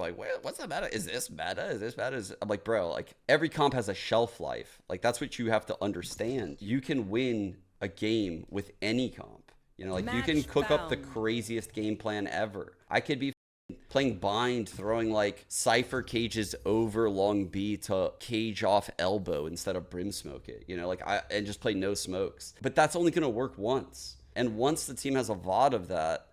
like, what's the meta? Is this meta? Is this meta? I'm like, bro, like every comp has a shelf life. Like that's what you have to understand. You can win a game with any comp. You know, like you can cook up the craziest game plan ever. I could be playing bind, throwing like Cypher cages over long B to cage off elbow instead of brim smoke it, you know, like and just play no smokes. But that's only going to work once. And once the team has a VOD of that,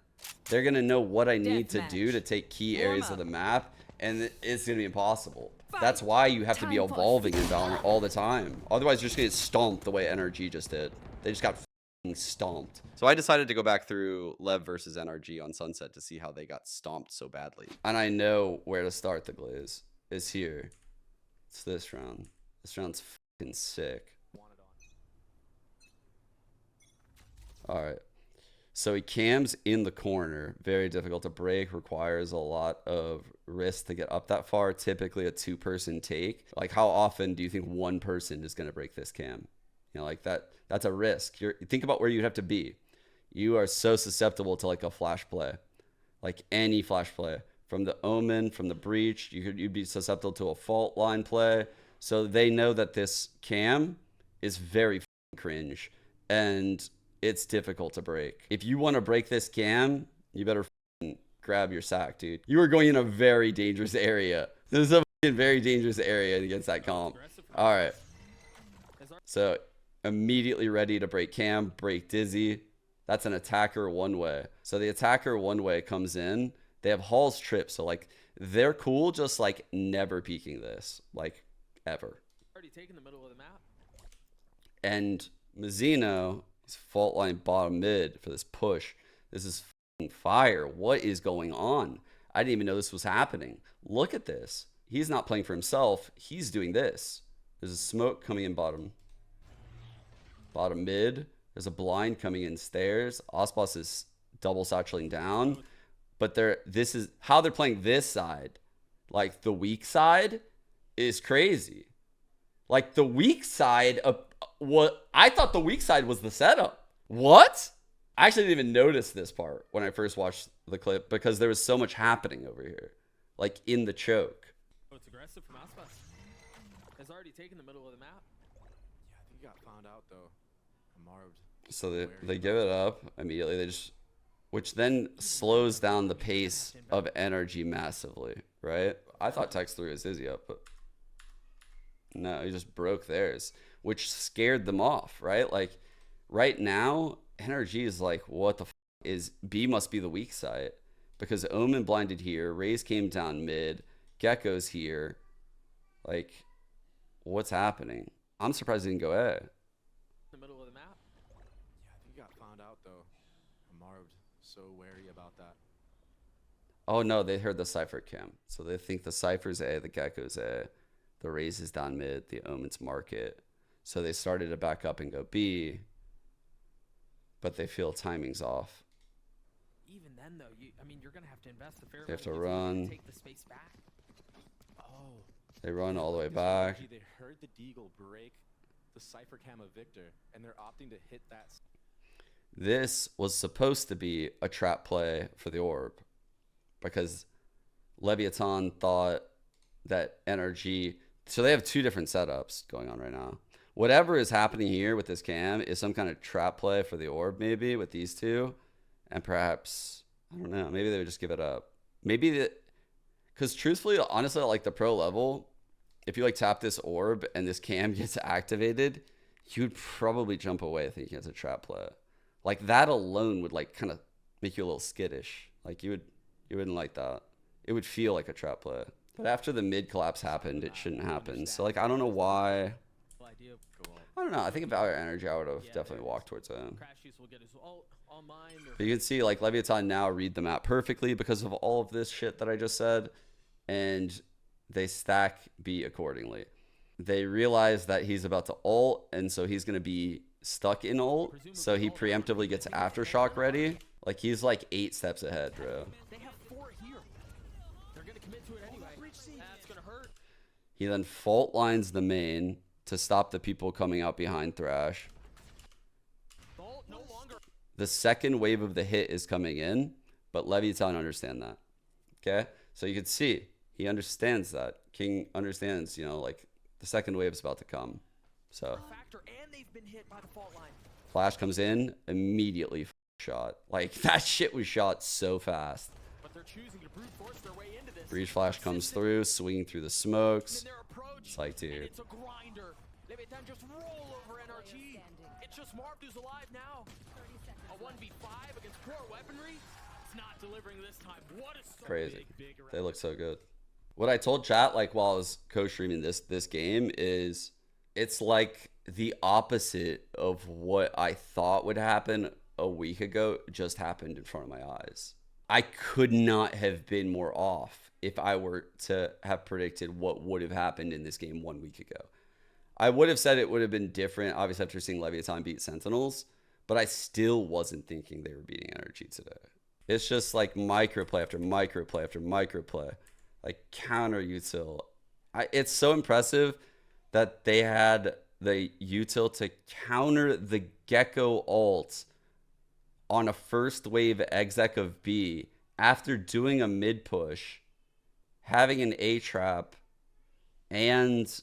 they're going to know what I need to do to take key areas of the map. And it's going to be impossible. That's why you have to be evolving in Valorant all the time. Otherwise, you're just going to get stomped the way NRG just did. They just got stomped. So I decided to go back through LEV versus NRG on Sunset to see how they got stomped so badly. And I know where to start the glaze. Is here. It's this round. This round's fucking sick. Alright. So he cams in the corner. Very difficult to break. Requires a lot of risk to get up that far. Typically a two-person take. Like how often do you think one person is going to break this cam? You know, like that's a risk. Think about where you'd have to be. You are so susceptible to like a flash play, like any flash play from the Omen, from the breach. You'd be susceptible to a fault line play. So they know that this cam is very cringe and it's difficult to break. If you want to break this cam, you better grab your sack, dude. You are going in a very dangerous area. This is a very dangerous area against that comp. All right. So immediately ready to break cam, break dizzy. That's an attacker one way. So the attacker one way comes in. They have Hall's trip. So like they're cool just like never peeking this. Like ever. Already taken the middle of the map. And Mazzino is fault line bottom mid for this push. This is fire. What is going on? I didn't even know this was happening. Look at this. He's not playing for himself. He's doing this. There's a smoke coming in bottom mid. There's a blind coming in stairs. Osboss is double satchelating down. But this is how they're playing this side. Like the weak side is crazy. Like the weak side of what I thought the weak side was the setup. What? I actually didn't even notice this part when I first watched the clip because there was so much happening over here. Like in the choke. Oh, it's aggressive from Osboss. Has already taken the middle of the map. Yeah, I think he got found out though. So they give it up immediately. They just, which then slows down the pace of NRG massively, right? I thought Tex threw his Izzy up, but no, he just broke theirs, which scared them off, right? Like right now, NRG is like, what the f is B must be the weak side because Omen blinded here, Raze came down mid, Gecko's here. Like, what's happening? I'm surprised he didn't go A. The middle of the map. Yeah, I think he got found out though. Amarved so wary about that. Oh no, they heard the Cypher cam. So they think the Cypher's A, the Gecko's A, the Raze is down mid, the Omen's market. So they started to back up and go B, but they feel timing's off. Even then though, I mean you're gonna have to invest the fair. They have to run. Take the space back. Oh. They run all the way back. They heard the Deagle break the Cypher cam of Victor, and they're opting to hit that. This was supposed to be a trap play for the orb because Leviatán thought that NRG. So they have two different setups going on right now. Whatever is happening here with this cam is some kind of trap play for the orb, maybe with these two, and perhaps I don't know. Maybe they would just give it up. Maybe because truthfully, honestly, at like the pro level, if you like tap this orb and this cam gets activated, you'd probably jump away thinking it's a trap play. Like that alone would like kind of make you a little skittish. Like you wouldn't like that. It would feel like a trap play. But after the mid collapse happened, it shouldn't happen. So like I don't know why. I don't know. I think if Valorant Energy, I would have definitely walked towards him. But you can see like Leviatán now read the map perfectly because of all of this shit that I just said, and they stack B accordingly. They realize that he's about to ult, and so he's going to be stuck in ult. So he preemptively gets aftershock ready. Like he's like 8 steps ahead, bro. He then fault lines the main to stop the people coming out behind Thrash. The second wave of the hit is coming in, but Leviatán understand that. Okay, so you can see He understands that. King understands, you know, like the second wave is about to come. So Factor, and they've been hit by the fault line. flash comes in, immediately shot. Like that shit was shot so fast. But they're choosing to brute force their way into this. Breach flash comes through, swinging through the smokes. In their approach, It's like, dude. and it's a grinder. Leviatán just roll over NRG. It's just Marv who's alive now. A 1v5 against core weaponry. It's not delivering this time. What is so Crazy. big They look so good. What I told chat, like while I was co-streaming this game, is it's like the opposite of what I thought would happen a week ago just happened in front of my eyes. I could not have been more off if I were to have predicted what would have happened in this game 1 week ago. I would have said it would have been different, obviously, after seeing Leviatán beat Sentinels, but I still wasn't thinking they were beating NRG today. It's just like microplay after microplay after microplay, like counter util. It's so impressive that they had the util to counter the Gecko ult on a first wave exec of B after doing a mid push, having an A trap, and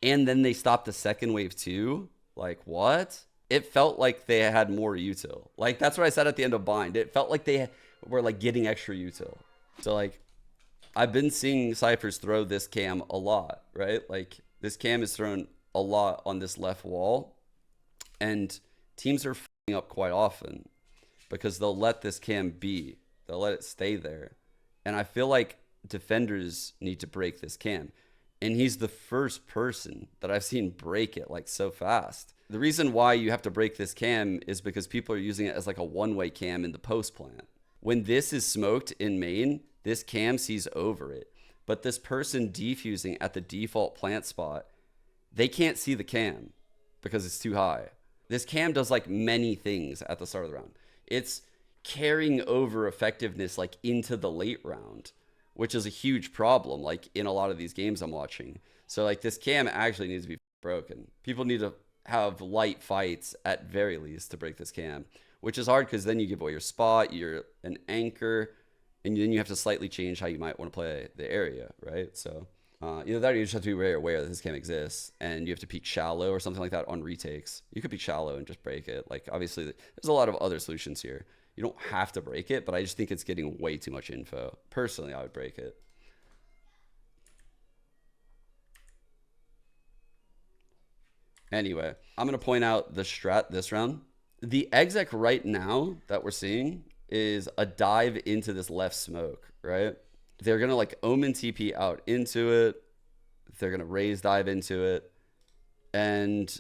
then they stopped the second wave too. Like, what? It felt like they had more util. Like, that's what I said at the end of Bind. It felt like they were like getting extra util. So like, I've been seeing Cyphers throw this cam a lot, right? Like, this cam is thrown a lot on this left wall, and teams are f***ing up quite often because they'll let this cam be. They'll let it stay there. And I feel like defenders need to break this cam. And he's the first person that I've seen break it like so fast. The reason why you have to break this cam is because people are using it as like a one-way cam in the post plant. When this is smoked in main, this cam sees over it. But this person defusing at the default plant spot, they can't see the cam because it's too high. This cam does like many things at the start of the round. It's carrying over effectiveness like into the late round, which is a huge problem like in a lot of these games I'm watching. So like this cam actually needs to be broken. People need to have light fights at very least to break this cam, which is hard because then you give away your spot, you're an anchor, and then you have to slightly change how you might want to play the area, right? So either that or you just have to be very aware that this cam exists and you have to peek shallow or something like that on retakes. You could peek shallow and just break it. Like obviously there's a lot of other solutions here. You don't have to break it, but I just think it's getting way too much info. Personally, I would break it. Anyway, I'm going to point out the strat this round. The exec right now that we're seeing is a dive into this left smoke, right? They're going to like Omen TP out into it. They're going to raise dive into it. And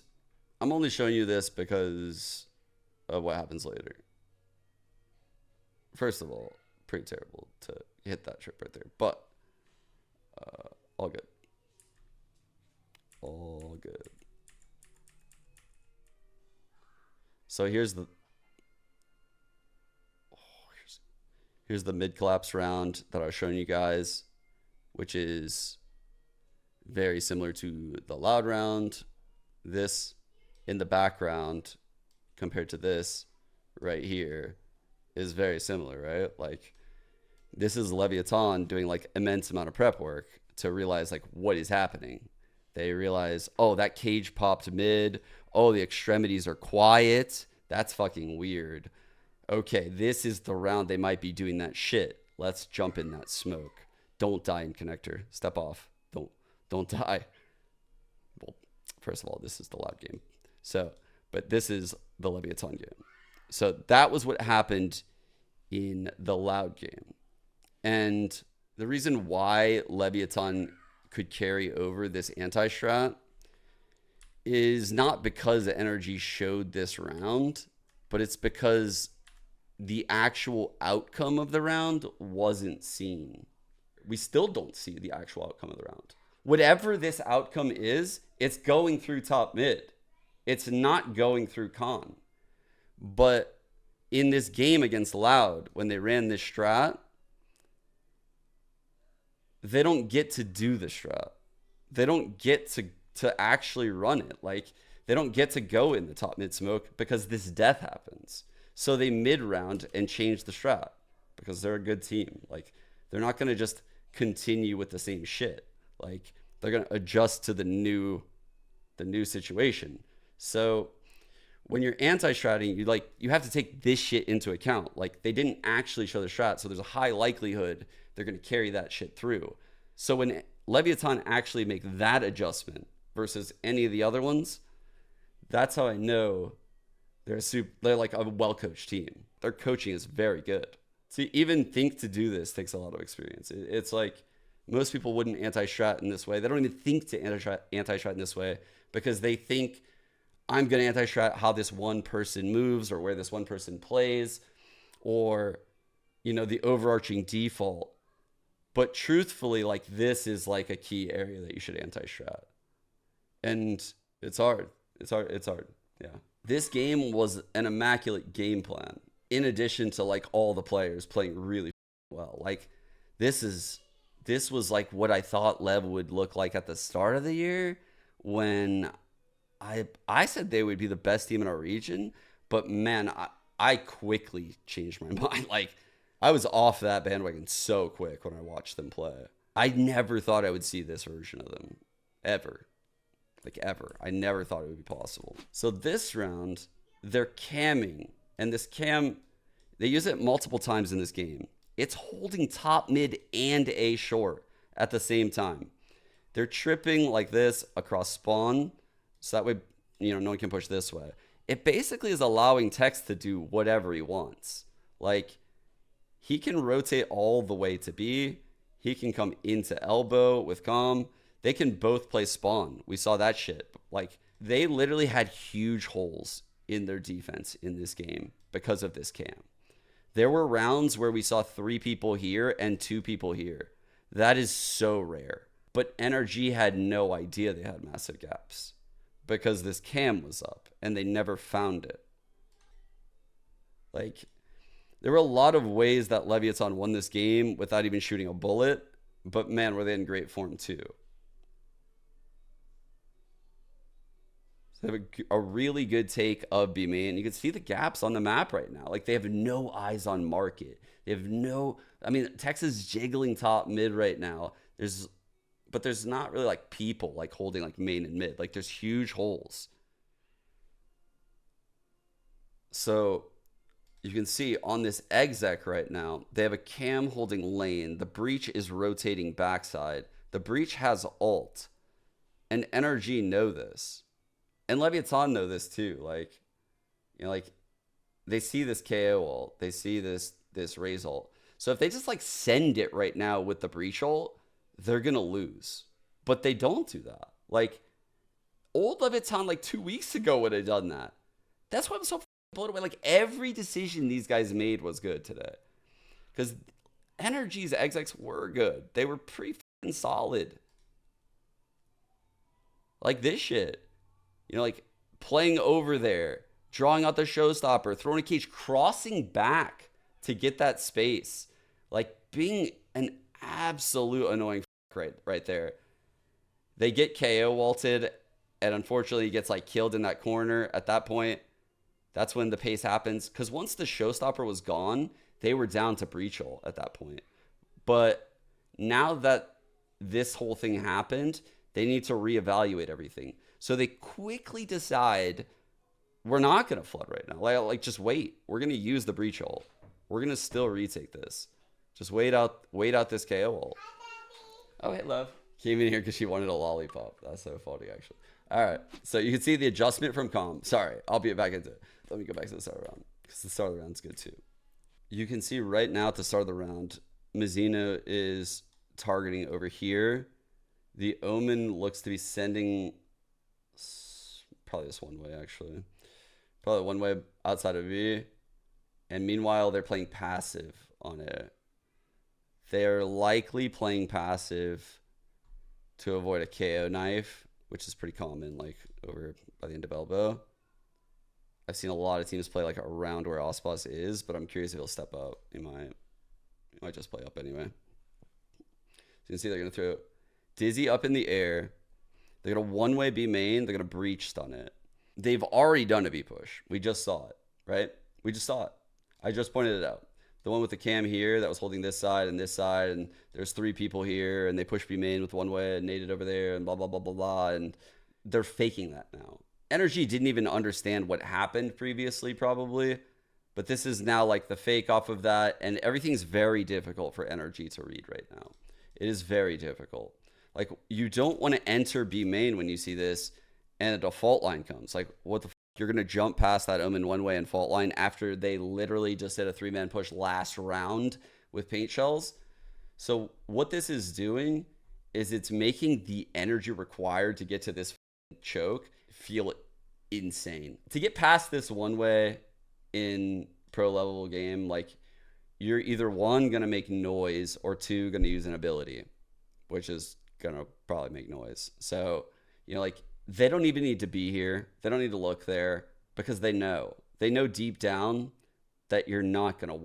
I'm only showing you this because of what happens later. First of all, pretty terrible to hit that trip right there, but all good. All good. So here's the here's the mid collapse round that I was showing you guys, which is very similar to the loud round. This in the background compared to this right here is very similar, right? Like this is Leviatán doing like immense amount of prep work to realize like what is happening. They realize, oh, that cage popped mid. Oh, the extremities are quiet. That's fucking weird. Okay, this is the round they might be doing that shit. Let's jump in that smoke. Don't die in connector. Step off. Don't die. Well, first of all, this is the loud game. So, but this is the Leviatán game. So that was what happened in the loud game. And the reason why Leviatán could carry over this anti-strat is not because the NRG showed this round, but it's because the actual outcome of the round wasn't seen. We still don't see the actual outcome of the round. Whatever this outcome is, it's going through top mid. It's not going through con. But in this game against Loud, when they ran this strat, they don't get to do the strat. They don't get to actually run it. Like, they don't get to go in the top mid smoke because this death happens. So they mid round and change the strat because they're a good team. Like, They're not going to just continue with the same shit. Like, they're going to adjust to the new situation. So when you're anti-stratting, you have to take this shit into account. Like, they didn't actually show the strat, so there's a high likelihood they're going to carry that shit through. So when Leviatán actually make that adjustment versus any of the other ones, that's how I know they're like a well-coached team. Their coaching is very good. So even think to do this takes a lot of experience. It's like most people wouldn't anti-strat in this way. They don't even think to anti-strat in this way because they think, I'm going to anti-strat how this one person moves or where this one person plays or, the overarching default. But truthfully, like, this is like a key area that you should anti-strat. And it's hard. It's hard. Yeah. This game was an immaculate game plan. In addition to like all the players playing really well. Like, this was like what I thought LEV would look like at the start of the year when I said they would be the best team in our region. But man, I quickly changed my mind. Like, I was off that bandwagon so quick when I watched them play. I never thought I would see this version of them. Ever. Like, ever. I never thought it would be possible. So this round, they're camming. And this cam, they use it multiple times in this game. It's holding top, mid, and A short at the same time. They're tripping like this across spawn. So that way, no one can push this way. It basically is allowing Tex to do whatever he wants. Like, he can rotate all the way to B. He can come into elbow with Calm. They can both play spawn. We saw that shit. Like, they literally had huge holes in their defense in this game because of this cam. There were rounds where we saw 3 people here and 2 people here. That is so rare. But NRG had no idea they had massive gaps because this cam was up and they never found it. Like, there were a lot of ways that Leviatán won this game without even shooting a bullet, but man, were they in great form too. So they have a really good take of B main. You can see the gaps on the map right now. Like, they have no eyes on market. They have Texas is jiggling top mid right now. But there's not really like people like holding like main and mid. Like, there's huge holes. So you can see on this exec right now, they have a cam holding lane. The breach is rotating backside. The breach has ult. And NRG know this. And Leviatán know this too. Like, they see this KO ult. They see this raise ult. So if they just like send it right now with the breach ult, they're going to lose. But they don't do that. Like, old Leviatán like 2 weeks ago would have done that. That's why I'm so blown away. Like, every decision these guys made was good today. Because NRG's execs were good. They were pretty solid. Like this shit. Like playing over there, drawing out the showstopper, throwing a cage, crossing back to get that space. Like, being an absolute annoying right there. They get KO walted, and unfortunately he gets like killed in that corner. At that point, that's when the pace happens. Because once the showstopper was gone, they were down to breach ult at that point. But now that this whole thing happened, they need to reevaluate everything. So they quickly decide, we're not going to flood right now. Like, just wait. We're going to use the breach ult. We're going to still retake this. Just wait out this KO ult. Oh, hey, love. Came in here because she wanted a lollipop. That's so funny, actually. All right. So you can see the adjustment from Calm. Sorry, I'll be back into it. Let me go back to the start of the round because the start of the round's good too. You can see right now at the start of the round, Mizzino is targeting over here. The Omen looks to be sending probably this one way, actually. Probably one way outside of V. And meanwhile, they're playing passive on it. They're likely playing passive to avoid a KO knife, which is pretty common, like over by the end of elbow. I've seen a lot of teams play like around where Ospas is, but I'm curious if he'll step up. He might just play up anyway. So you can see they're going to throw Dizzy up in the air. They're going to one-way B main. They're going to breach stun it. They've already done a B push. We just saw it, right? We just saw it. I just pointed it out. The one with the cam here that was holding this side, and there's 3 people here, and they push B main with one way and naded over there, and blah, blah, blah, blah, blah. And they're faking that now. NRG didn't even understand what happened previously, probably. But this is now like the fake off of that, and everything's very difficult for NRG to read right now. It is very difficult. Like, you don't want to enter B main when you see this, and a default line comes. Like, what the f? You're going to jump past that Omen one way and fault line after they literally just did a 3-man push last round with paint shells. So what this is doing is it's making the energy required to get to this choke feel insane. To get past this one way in pro level game, like, you're either 1 going to make noise or 2 going to use an ability, which is going to probably make noise. So, you know, like, they don't even need to be here. They don't need to look there because they know deep down that you're not going to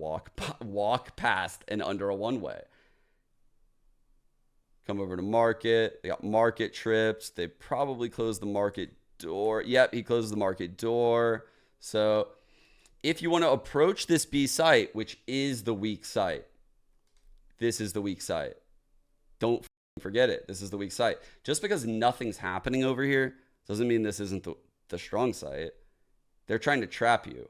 walk past and under a one-way. Come over to market. They got market trips. They probably closed the market door. Yep, he closed the market door. So if you want to approach this B site, which is the weak site, this is the weak site. Don't forget it. This is the weak site. Just because nothing's happening over here doesn't mean this isn't the strong site. They're trying to trap you.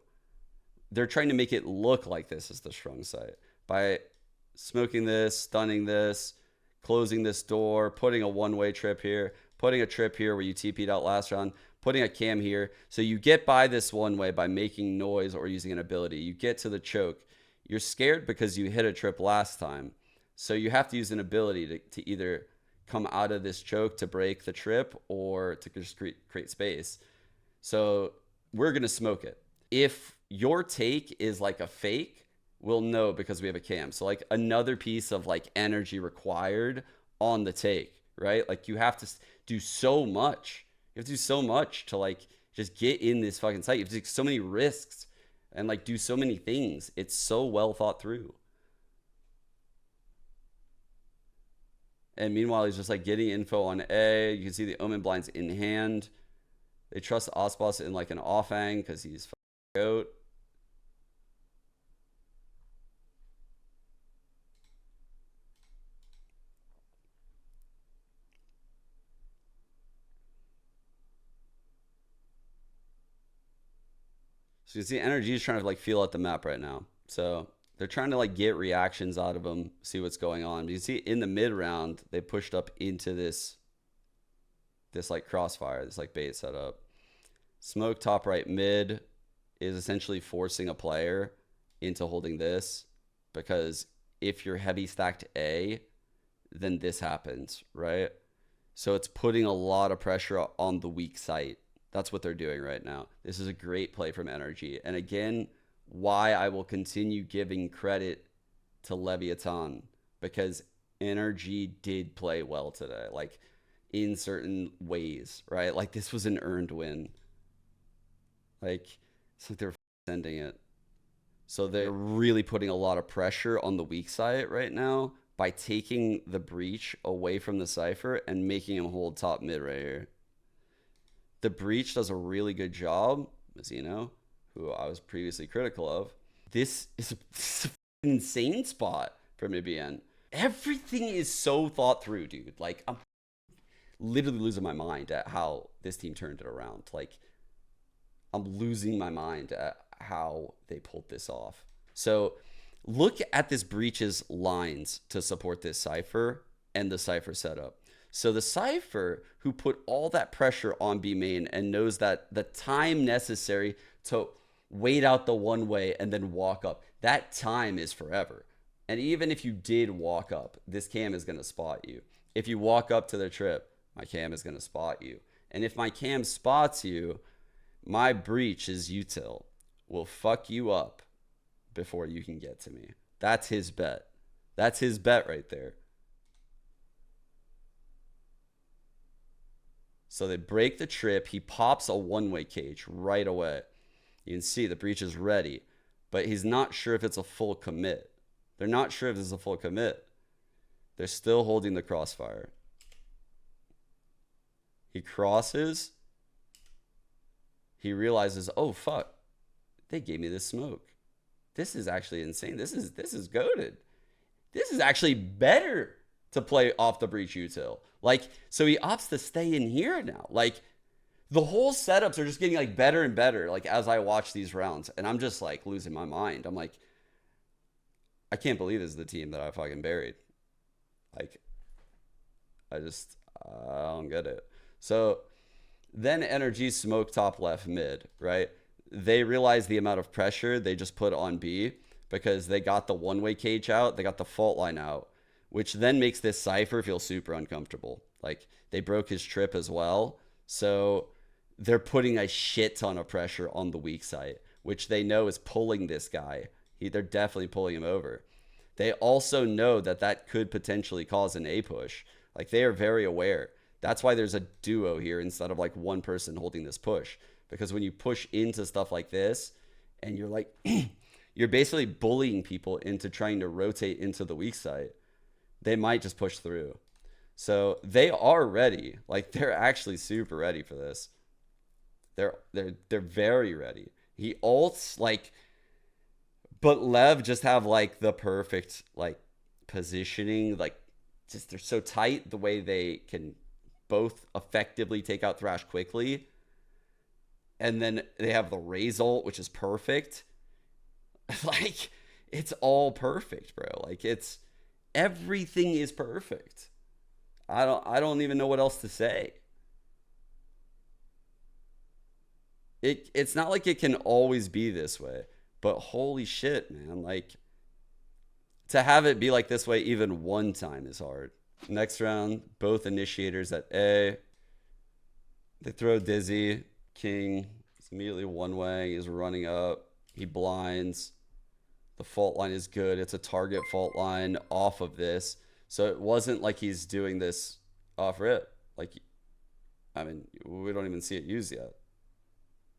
They're trying to make it look like this is the strong site by smoking this, stunning this, closing this door, putting a one-way trip here, putting a trip here where you TP'd out last round, putting a cam here. So you get by this one way by making noise or using an ability. You get to the choke. You're scared because you hit a trip last time. So you have to use an ability to either come out of this choke to break the trip or to just create space. So we're going to smoke it. If your take is like a fake, we'll know because we have a cam. So like another piece of like energy required on the take, right? Like you have to do so much. You have to do so much to like just get in this fucking site. You have to take so many risks and like do so many things. It's so well thought through. And meanwhile, he's just like getting info on A. You can see the Omen blinds in hand. They trust Osboss in like an offhang because he's goat. So you see NRG is trying to like feel out the map right now. So they're trying to like get reactions out of him, see what's going on. But you see in the mid round, they pushed up into this like crossfire, this like bait setup. Smoke top right mid is essentially forcing a player into holding this because if you're heavy stacked A, then this happens, right? So it's putting a lot of pressure on the weak site. That's what they're doing right now. This is a great play from NRG. And again, why I will continue giving credit to Leviatán, because NRG did play well today, like in certain ways, right? Like this was an earned win. Like it's like they're sending it. So they're really putting a lot of pressure on the weak side right now by taking the breach away from the Cypher and making him hold top mid right here. The breach does a really good job, Mazzino, who I was previously critical of. This is an insane spot from Ibn. Everything is so thought through, dude. Like, I'm literally losing my mind at how this team turned it around. Like, I'm losing my mind at how they pulled this off. So, look at this breach's lines to support this Cypher and the Cypher setup. So the Cypher, who put all that pressure on B main and knows that the time necessary to wait out the one way and then walk up, that time is forever. And even if you did walk up, this cam is going to spot you. If you walk up to the trip, my cam is going to spot you. And if my cam spots you, my breach's util will fuck you up before you can get to me. That's his bet. That's his bet right there. So they break the trip. He pops a one-way cage right away. You can see the breach is ready, but he's not sure if it's a full commit. They're not sure if this is a full commit. They're still holding the crossfire. He crosses. He realizes, oh, fuck. They gave me this smoke. this is actually insane. This is goated. This is actually better to play off the breach util. Like, so he opts to stay in here now. Like, the whole setups are just getting like better and better, like as I watch these rounds, and I'm just like losing my mind. I'm like, I can't believe this is the team that I fucking buried. Like, I don't get it. So then NRG smoke top left mid, right? They realize the amount of pressure they just put on B because they got the one-way cage out, they got the fault line out, which then makes this Cypher feel super uncomfortable. Like, they broke his trip as well. So they're putting a shit ton of pressure on the weak side, which they know is pulling this guy. They're definitely pulling him over. They also know that that could potentially cause an A push. Like, they are very aware. That's why there's a duo here instead of like one person holding this push. Because when you push into stuff like this and you're like, you're basically bullying people into trying to rotate into the weak side, they might just push through. So they are ready. Like, they're actually super ready for this. They're very ready. He ults, like, but Lev just have like the perfect like positioning. Like, just they're so tight the way they can both effectively take out Thrash quickly. And then they have the Raze ult, which is perfect. Like, it's all perfect, bro. Like, it's everything is perfect. I don't even know what else to say. It's not like it can always be this way, but holy shit, man. Like, to have it be like this way even one time is hard. Next round, both initiators at A. They throw Dizzy. King is immediately one way. He's running up. He blinds. The fault line is good. It's a target fault line off of this. So it wasn't like he's doing this off rip. Like, I mean, we don't even see it used yet.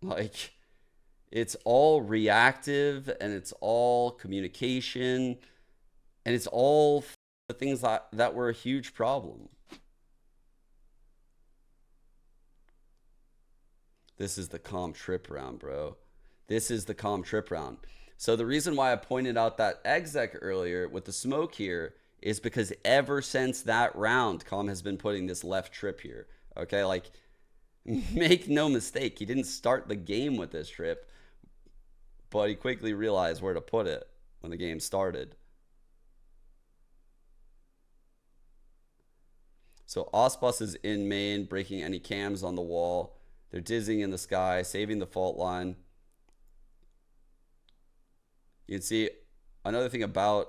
Like, it's all reactive and it's all communication and it's all the things that were a huge problem. This is the calm trip round, bro. This is the calm trip round. So the reason why I pointed out that exec earlier with the smoke here is because ever since that round, calm has been putting this left trip here. Okay, like, make no mistake, he didn't start the game with this trip, but he quickly realized where to put it when the game started. So Osbus is in main, breaking any cams on the wall. They're dizzying in the sky, saving the fault line. You can see another thing about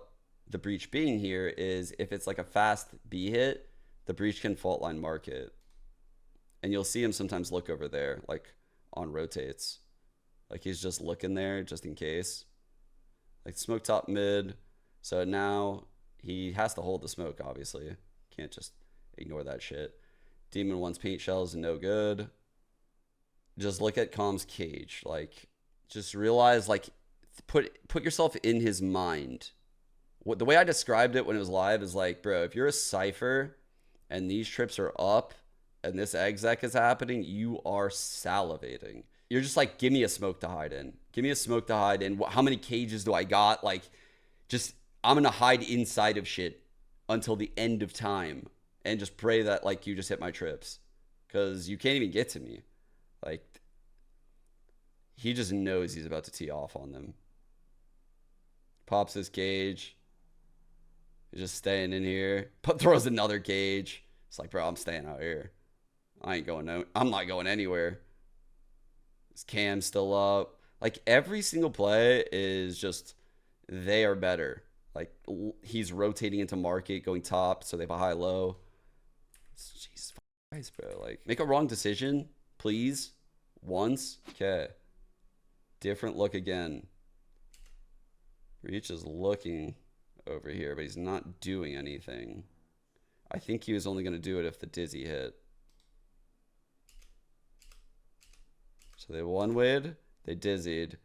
the breach being here is if it's like a fast B hit, the breach can fault line mark it. And you'll see him sometimes look over there, like on rotates. Like, he's just looking there just in case. Like, smoke top mid. So now he has to hold the smoke, obviously. Can't just ignore that shit. Demon wants paint shells, no good. Just look at Calm's cage. Like, just realize, like, put yourself in his mind. The way I described it when it was live is like, bro, if you're a Cypher and these trips are up and this exec is happening, you are salivating. You're just like, give me a smoke to hide in. Give me a smoke to hide in. How many cages do I got? Like, just, I'm going to hide inside of shit until the end of time and just pray that, like, you just hit my trips. Because you can't even get to me. Like, he just knows he's about to tee off on them. Pops his cage. He's just staying in here. Throws another cage. It's like, bro, I'm staying out here. I'm not going anywhere. His cam's still up. Like, every single play is just, they are better. Like, he's rotating into market, going top, so they have a high-low. Jesus Christ, bro. Like, make a wrong decision, please. Once. Okay. Different look again. Reach is looking over here, but he's not doing anything. I think he was only going to do it if the dizzy hit. So they one-wayed, they dizzied.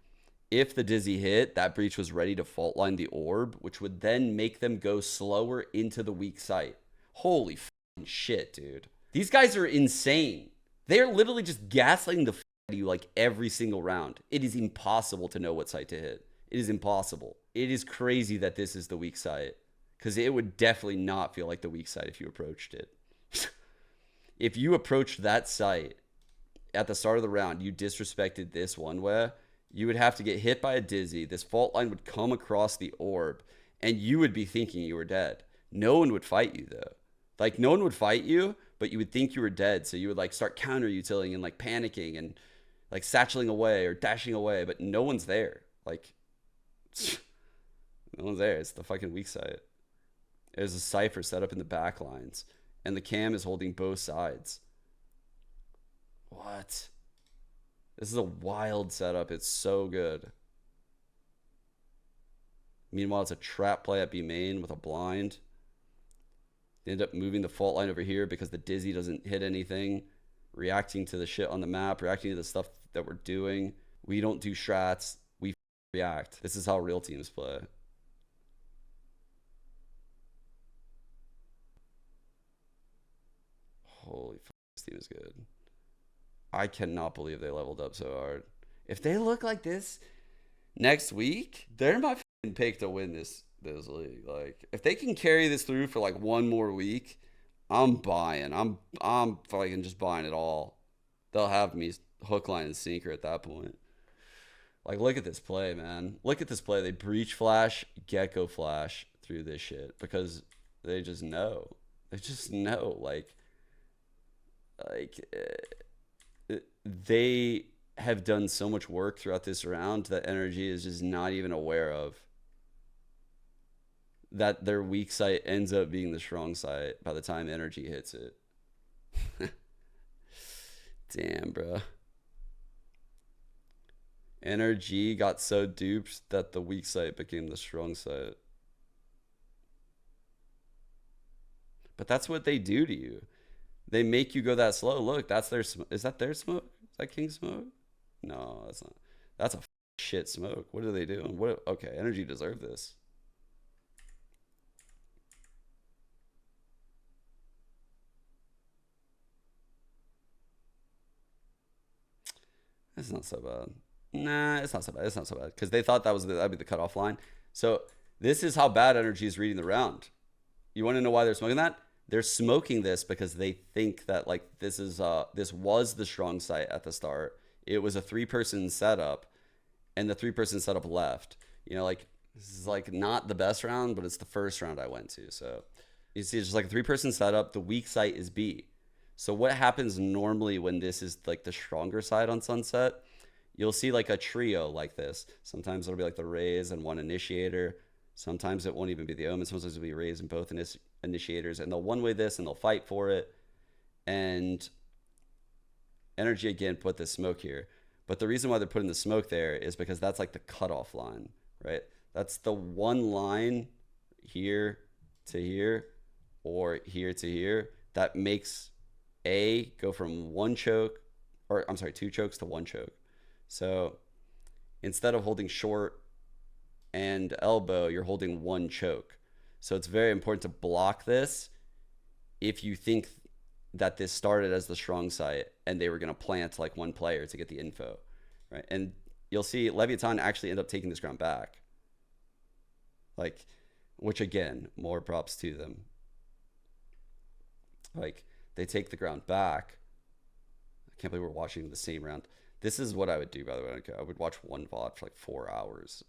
If the dizzy hit, that breach was ready to fault line the orb, which would then make them go slower into the weak site. Holy fucking shit, dude. These guys are insane. They are literally just gaslighting the fuck out of you like every single round. It is impossible to know what site to hit. It is impossible. It is crazy that this is the weak side, because it would definitely not feel like the weak side if you approached it. If you approached that site at the start of the round, you disrespected this one way, you would have to get hit by a dizzy. This fault line would come across the orb, and you would be thinking you were dead. No one would fight you, though. Like, no one would fight you, but you would think you were dead. So you would, like, start counter-utiling and, like, panicking and, like, satcheling away or dashing away. But no one's there. Like, no one's there. It's the fucking weak side. There's a Cypher set up in the back lines, and the cam is holding both sides. What? This is a wild setup. It's so good. Meanwhile, it's a trap play at B main with a blind. They end up moving the fault line over here because the dizzy doesn't hit anything. Reacting to the shit on the map. Reacting to the stuff that we're doing. We don't do strats. We react. This is how real teams play. Holy fuck, this team is good. I cannot believe they leveled up so hard. If they look like this next week, they're my fucking pick to win this league. Like, if they can carry this through for like one more week, I'm buying. I'm fucking just buying it all. They'll have me hook, line, and sinker at that point. Like, look at this play, man. Look at this play. They breach flash, Gecko flash through this shit because they just know. They just know. Like they have done so much work throughout this round that NRG is just not even aware of. That their weak site ends up being the strong site by the time NRG hits it. Damn, bro. NRG got so duped that the weak site became the strong site. But that's what they do to you. They make you go that slow. Look, that's their smoke. Is that their smoke? Is that King smoke? No, that's not. That's a shit smoke. What are they doing? What? Okay, NRG deserve this. It's not so bad. Nah, it's not so bad. It's not so bad because they thought that'd be the cutoff line. So this is how bad NRG is reading the round. You want to know why they're smoking that? They're smoking this because they think that like this was the strong site at the start. It was a 3-person setup, and the 3-person setup left. You know, like this is like not the best round, but it's the first round I went to. So you see, it's just like a 3-person setup. The weak site is B. So what happens normally when this is like the stronger side on Sunset? You'll see like a trio like this. Sometimes it'll be like the Raze and one initiator. Sometimes it won't even be the Omen. Sometimes it'll be Raze and both initiators, and they'll one-way this and they'll fight for it. And NRG again put this smoke here. But the reason why they're putting the smoke there is because that's like the cutoff line, right? That's the one line here to here or here to here that makes A go from one choke, or I'm sorry, 2 chokes to 1 choke. So instead of holding short and elbow, you're holding 1 choke. So it's very important to block this if you think that this started as the strong site and they were going to plant like one player to get the info, right? And you'll see Leviatán actually end up taking this ground back. Like, which again, more props to them. Like, they take the ground back. I can't believe we're watching the same round. This is what I would do, by the way. I would watch one VOD for like 4 hours.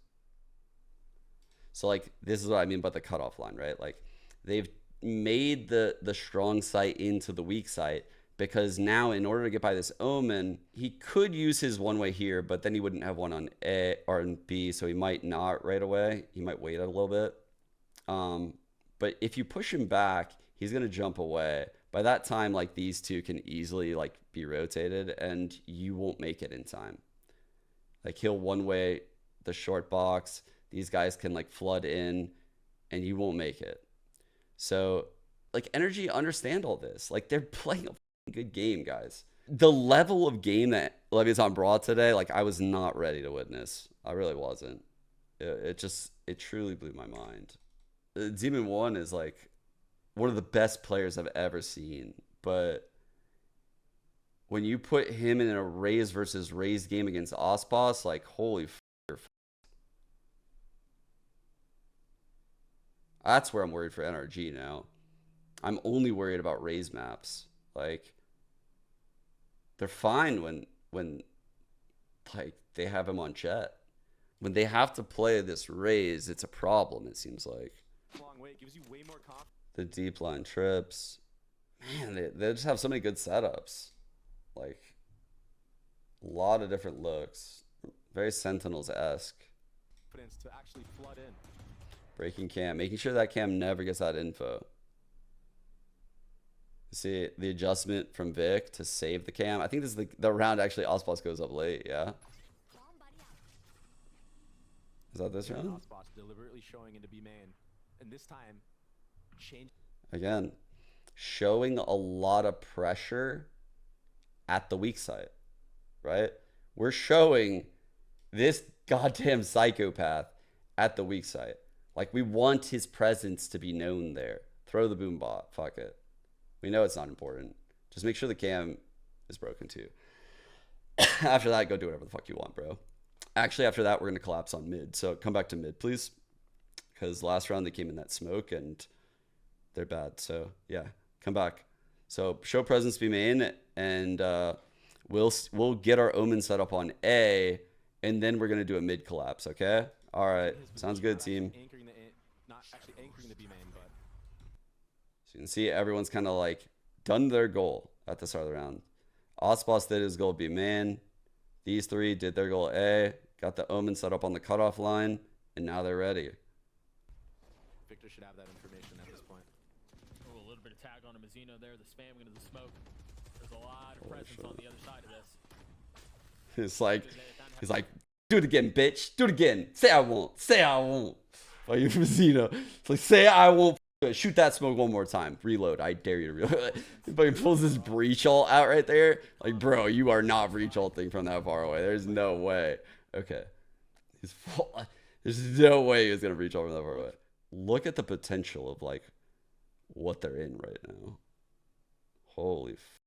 So like, this is what I mean by the cutoff line, right? Like, they've made the strong site into the weak site because now in order to get by this Omen, he could use his one-way here, but then he wouldn't have one on A or on B, so he might not right away. He might wait a little bit. But if you push him back, he's going to jump away. By that time, like, these two can easily like be rotated and you won't make it in time. Like, he'll one-way the short box. These guys can like flood in and you won't make it. So like, NRG understand all this. Like, they're playing a good game, guys. The level of game that Leviatán brought today, like, I was not ready to witness. I really wasn't. It truly blew my mind. Demon 1 is like one of the best players I've ever seen. But when you put him in a Raze versus Raze game against Osboss, like, holy That's where I'm worried for NRG now. I'm only worried about raise maps. Like, they're fine when like they have him on Jet. When they have to play this raise, it's a problem, it seems like. Long way gives you way more confidence. The deep line trips. Man, they just have so many good setups. Like, a lot of different looks. Very Sentinels-esque. To actually flood in. Breaking cam. Making sure that cam never gets that info. See the adjustment from Vic to save the cam. I think this is the round actually Osboss goes up late, yeah? Is that this round? Osboss deliberately showing into B main. And this time, change. Again, showing a lot of pressure at the weak side, right? We're showing this goddamn psychopath at the weak side. Like, we want his presence to be known there. Throw the boom bot. Fuck it. We know it's not important. Just make sure the cam is broken too. After that, go do whatever the fuck you want, bro. Actually, after that, we're going to collapse on mid. So come back to mid, please. Because last round they came in that smoke and they're bad. So yeah, come back. So show presence be main, and we'll get our omen set up on A, and then we're going to do a mid collapse, okay? All right. Sounds good, team. Not actually anchoring the B main, but so you can see everyone's kind of like done their goal at the start of the round. Osboss did his goal B main. These three did their goal A, got the omen set up on the cutoff line, and now they're ready. Victor should have that information at this point. Oh, a little bit of tag on a Mazzino there, the spam into the smoke. There's a lot of presence on the other side of this. It's like, he's like, do it again, bitch. Do it again. Say I won't. Say I won't. Like, you Mazzino. It's like, say I won't. Shoot that smoke one more time. Reload. I dare you to reload. But he pulls this breach ult out right there. Like, bro, you are not breach ulting from that far away. There's no way. Okay. He's full. There's no way he was going to breach ult from that far away. Look at the potential of, like, what they're in right now. Holy f.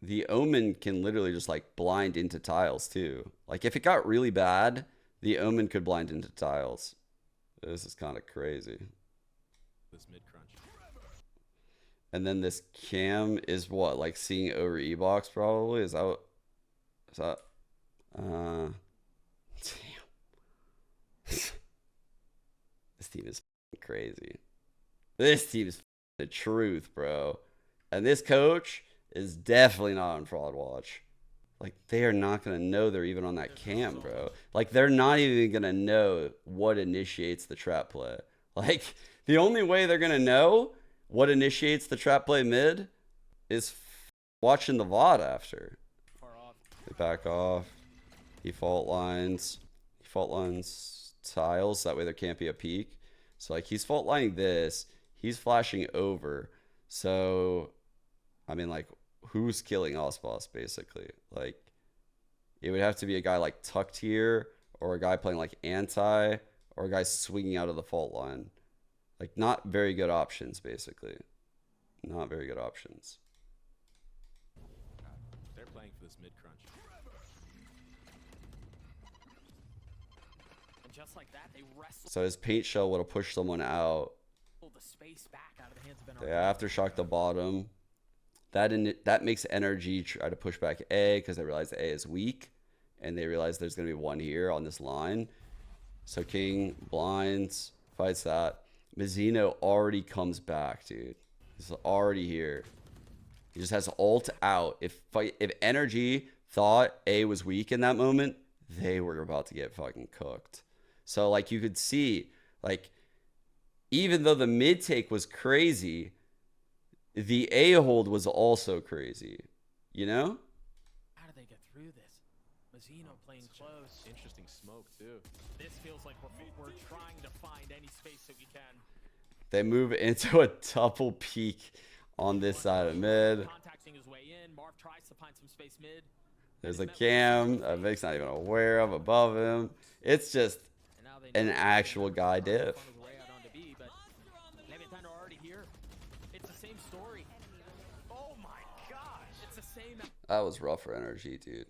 The omen can literally just, like, blind into tiles, too. Like, if it got really bad, the omen could blind into tiles. This is kind of crazy. This mid crunch. And then this cam is what, like seeing over E-box probably? Is that what? Is that? Damn. This team is crazy. This team is the truth, bro. And this coach is definitely not on fraud watch. Like, they are not going to know they're even on that cam, bro. Like, they're not even going to know what initiates the trap play. Like, the only way they're going to know what initiates the trap play mid is watching the VOD after. They back off. Default lines. Default lines tiles. That way there can't be a peek. So, like, he's fault lining this. He's flashing over. So, I mean, like, who's killing Osboss, basically? Like, it would have to be a guy like tucked here, or a guy playing like anti, or a guy swinging out of the fault line. Like, not very good options, basically. Not very good options. They're playing for this mid crunch. And just like that, they wrestle So his paint shell would have pushed someone out. the space back out of the hands of They NRG. aftershock the bottom. That makes NRG try to push back A because they realize A is weak, and they realize there's going to be one here on this line. So King blinds, fights that. Mazzino already comes back, dude. He's already here. He just has ult out. If NRG thought A was weak in that moment, they were about to get fucking cooked. So, like, you could see, like, even though the mid take was crazy, the A hold was also crazy, you know? How do they get through this? Mazzino playing close. Interesting smoke too. This feels like we're trying to find any space that we can. They move into a double peek on this side of mid. Contacting his way in. Marv tries to find some space mid. There's a cam that Vic's not even aware of above him. It's just And now they an actual guy diff. Found his way out onto B, but Leviatán are already here. It's the same story. Oh my gosh. It's the same. That was rough for NRG, dude.